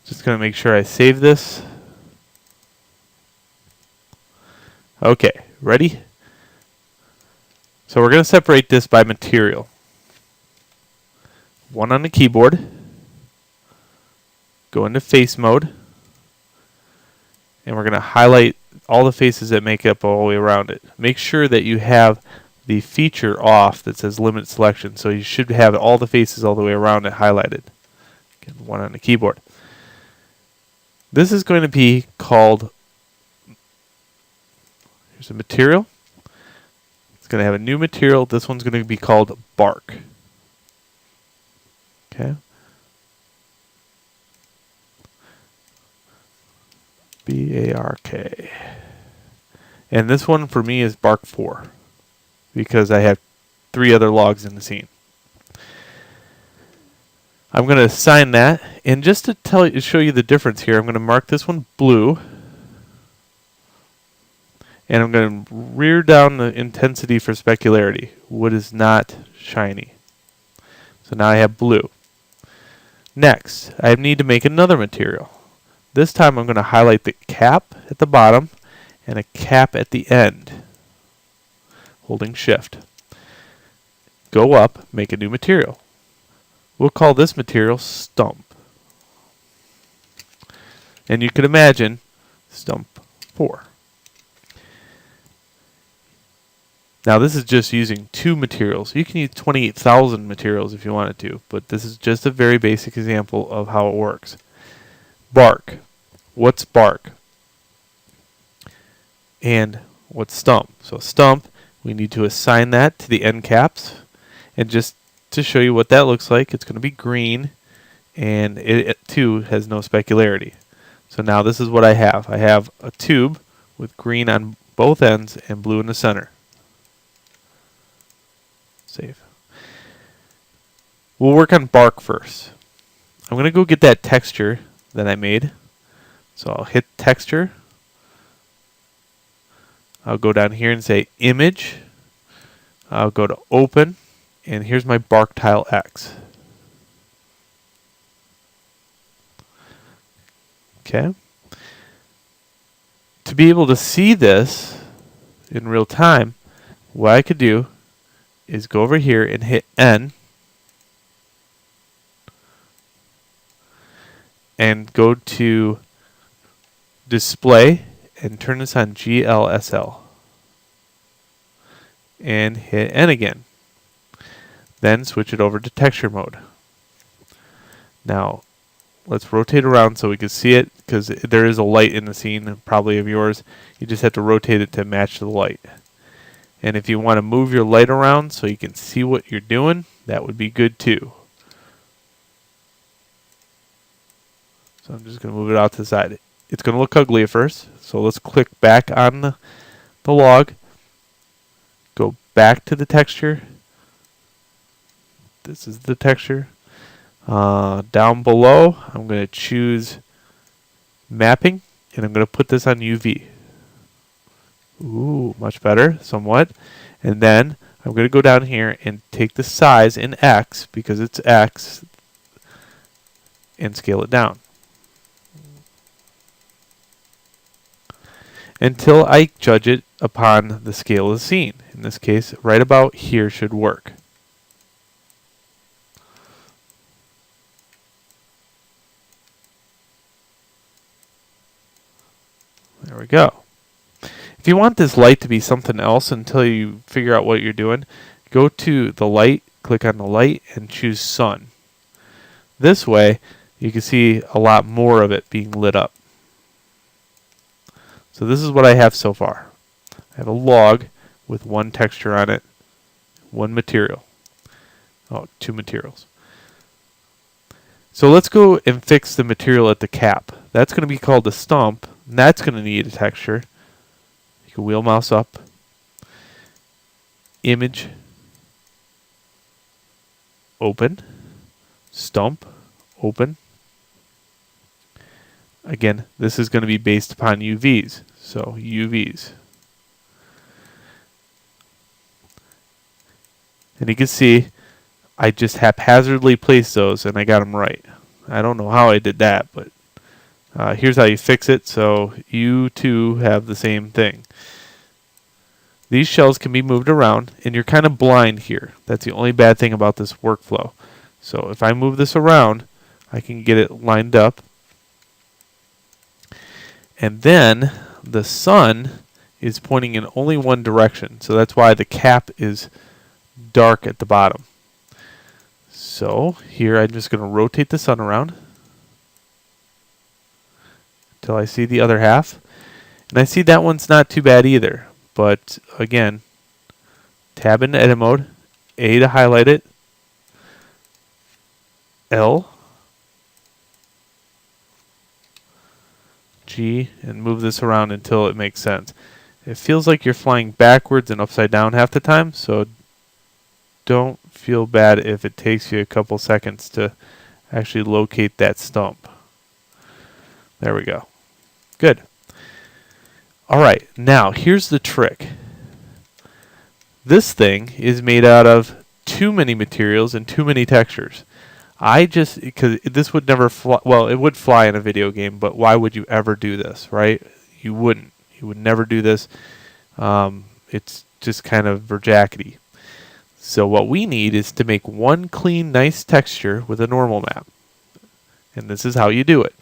Just going to make sure I save this. Okay, ready? So we're going to separate this by material. One on the keyboard. Go into face mode. And we're going to highlight all the faces that make up all the way around it. Make sure that you have the feature off that says limit selection. So you should have all the faces all the way around it highlighted. Again, one on the keyboard. This is going to be called, here's a material. It's going to have a new material. This one's going to be called bark. Okay. B-A-R-K. And this one for me is bark 4 because I have 3 other logs in the scene. I'm going to assign that, and just to show you the difference here, I'm going to mark this one blue, and I'm going to rear down the intensity for specularity. Wood is not shiny. So now I have blue. Next, I need to make another material. This time I'm going to highlight the cap at the bottom and a cap at the end, holding shift. Go up, make a new material. We'll call this material stump. And you can imagine stump 4. Now this is just using 2 materials. You can use 28,000 materials if you wanted to, but this is just a very basic example of how it works. Bark. What's bark? And what's stump? So stump, we need to assign that to the end caps, and just to show you what that looks like, it's going to be green, and it too has no specularity. So now this is what I have. I have a tube with green on both ends and blue in the center. Save. We'll work on bark first. I'm going to go get that texture that I made. So I'll hit texture. I'll go down here and say image. I'll go to open. And here's my bark tile X. Okay. To be able to see this in real time, what I could do is go over here and hit N and go to display and turn this on GLSL and hit N again. Then switch it over to texture mode. Now let's rotate around so we can see it, because there is a light in the scene, probably of yours. You just have to rotate it to match the light. And if you want to move your light around so you can see what you're doing, that would be good too. So I'm just going to move it out to the side. It's going to look ugly at first, so let's click back on the log. Go back to the texture. This is the texture. Down below, I'm going to choose mapping, and I'm going to put this on UV. Ooh, much better, somewhat. And then I'm going to go down here and take the size in X, because it's X, and scale it down until I judge it upon the scale of the scene. In this case, right about here should work. There we go. If you want this light to be something else until you figure out what you're doing, go to the light, click on the light, and choose sun. This way, you can see a lot more of it being lit up. So this is what I have so far. I have a log with 1 texture on it, 1 material. Oh, 2 materials. So let's go and fix the material at the cap. That's going to be called a stump, and that's going to need a texture. You can wheel mouse up, image, open, stump, open. Again, this is going to be based upon UVs, so UVs. And you can see I just haphazardly placed those and I got them right. I don't know how I did that, but Here's how you fix it so you too have the same thing. These shells can be moved around, and you're kind of blind here. That's the only bad thing about this workflow. So if I move this around, I can get it lined up. And then the sun is pointing in only one direction. So that's why the cap is dark at the bottom. So here I'm just going to rotate the sun around until I see the other half. And I see that one's not too bad either. But again, tab into edit mode, A to highlight it, L, G, and move this around until it makes sense. It feels like you're flying backwards and upside down half the time, so don't feel bad if it takes you a couple seconds to actually locate that stump. There we go. Good. All right, now here's the trick. This thing is made out of too many materials and too many textures. Because this would never fly, well, it would fly in a video game, but why would you ever do this, right? You wouldn't. You would never do this. It's just kind of verjackety. So what we need is to make one clean, nice texture with a normal map. And this is how you do it.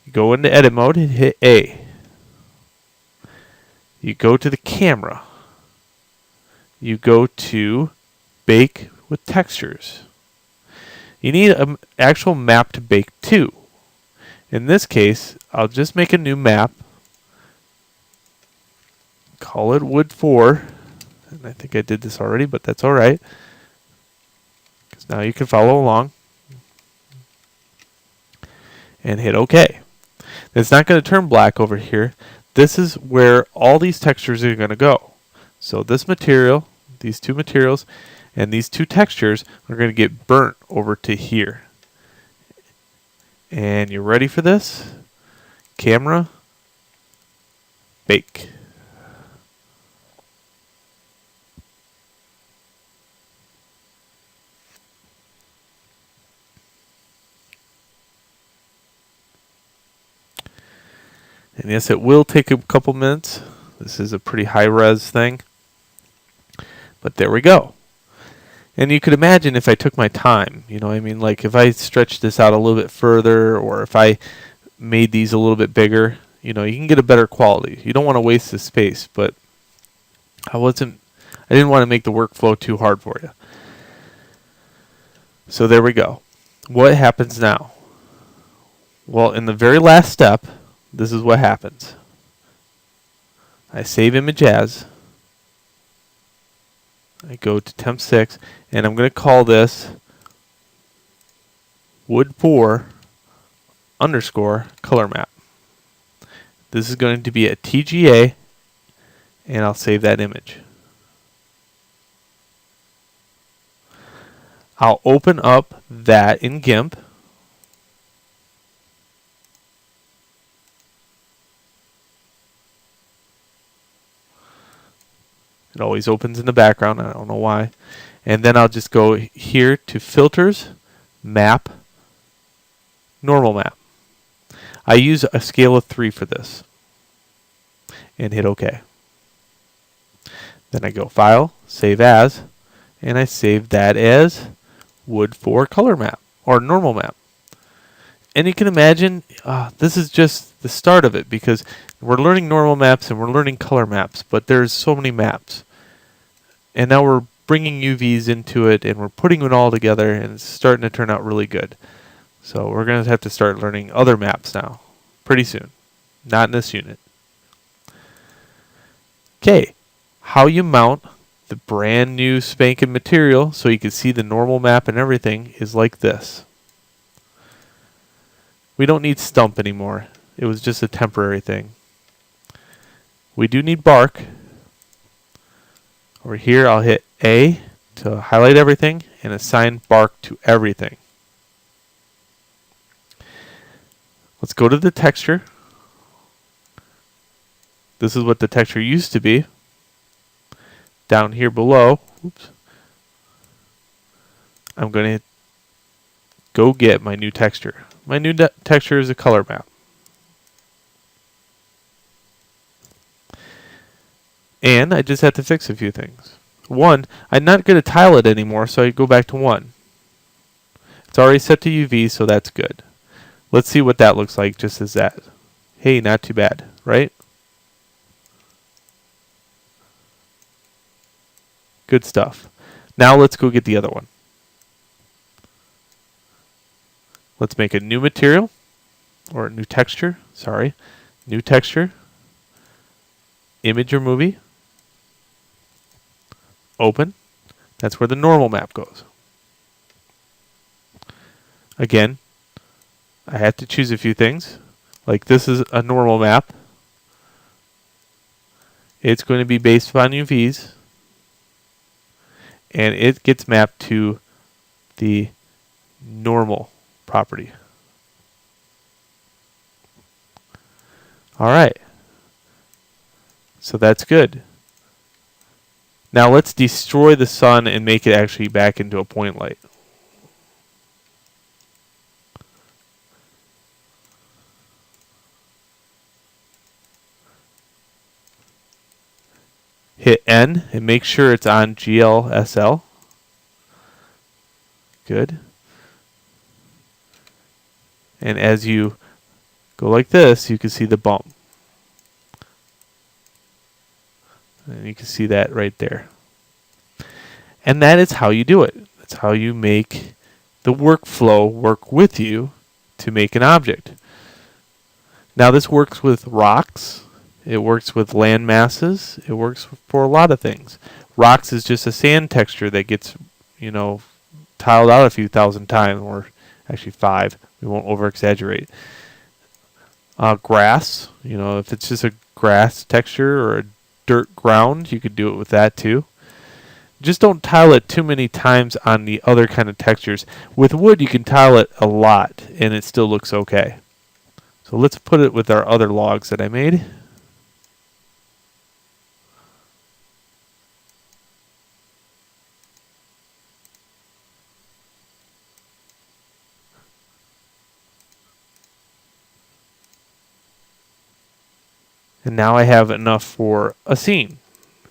You go into edit mode and hit A. You go to the camera. You go to bake with textures. You need an actual map to bake to. In this case, I'll just make a new map. Call it wood 4. And I think I did this already, but that's alright. Because now you can follow along. And hit OK. It's not going to turn black over here. This is where all these textures are going to go. So this material, these two materials, and these two textures are going to get burnt over to here. And you're ready for this? Camera, bake. And yes, it will take a couple minutes. This is a pretty high-res thing. But there we go. And you could imagine if I took my time, you know what I mean? Like if I stretched this out a little bit further, or if I made these a little bit bigger, you know, you can get a better quality. You don't want to waste the space, but I didn't want to make the workflow too hard for you. So there we go. What happens now? Well, in the very last step, this is what happens. I save image as. I go to temp 6, and I'm going to call this wood 4 underscore color map. This is going to be a TGA, and I'll save that image. I'll open up that in GIMP. It always opens in the background. I don't know why. And then I'll just go here to Filters, Map, Normal Map. I use a scale of 3 for this. And hit OK. Then I go File, Save As, and I save that as Wood 4 Color Map, or Normal Map. And you can imagine, this is just the start of it, because we're learning normal maps and we're learning color maps, but there's so many maps. And now we're bringing UVs into it, and we're putting it all together, and it's starting to turn out really good. So we're going to have to start learning other maps now, pretty soon. Not in this unit. Okay, how you mount the brand new spanking material so you can see the normal map and everything is like this. We don't need stump anymore. It was just a temporary thing. We do need bark. Over here, I'll hit A to highlight everything and assign bark to everything. Let's go to the texture. This is what the texture used to be. Down here below, oops, I'm going to go get my new texture. My new texture is a color map. And I just have to fix a few things. One, I'm not going to tile it anymore, so I go back to 1. It's already set to UV, so that's good. Let's see what that looks like just as that. Hey, not too bad, right? Good stuff. Now let's go get the other one. Let's make a new material, or a new texture, sorry. New texture, image or movie, open. That's where the normal map goes. Again, I have to choose a few things. Like this is a normal map. It's going to be based upon UVs. And it gets mapped to the normal property. Alright. So that's good. Now let's destroy the sun and make it actually back into a point light. Hit N and make sure it's on GLSL. Good. And as you go like this, you can see the bump. And you can see that right there. And that is how you do it. That's how you make the workflow work with you to make an object. Now this works with rocks. It works with land masses. It works for a lot of things. Rocks is just a sand texture that gets, tiled out a few thousand times, or actually 5. We won't over-exaggerate. Grass, if it's just a grass texture or a dirt ground, you could do it with that too. Just don't tile it too many times on the other kind of textures. With wood, you can tile it a lot, and it still looks okay. So let's put it with our other logs that I made. And now I have enough for a scene.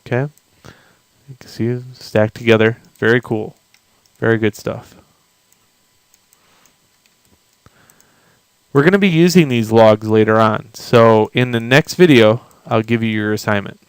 Okay? You can see it stacked together. Very cool. Very good stuff. We're going to be using these logs later on. So in the next video, I'll give you your assignment.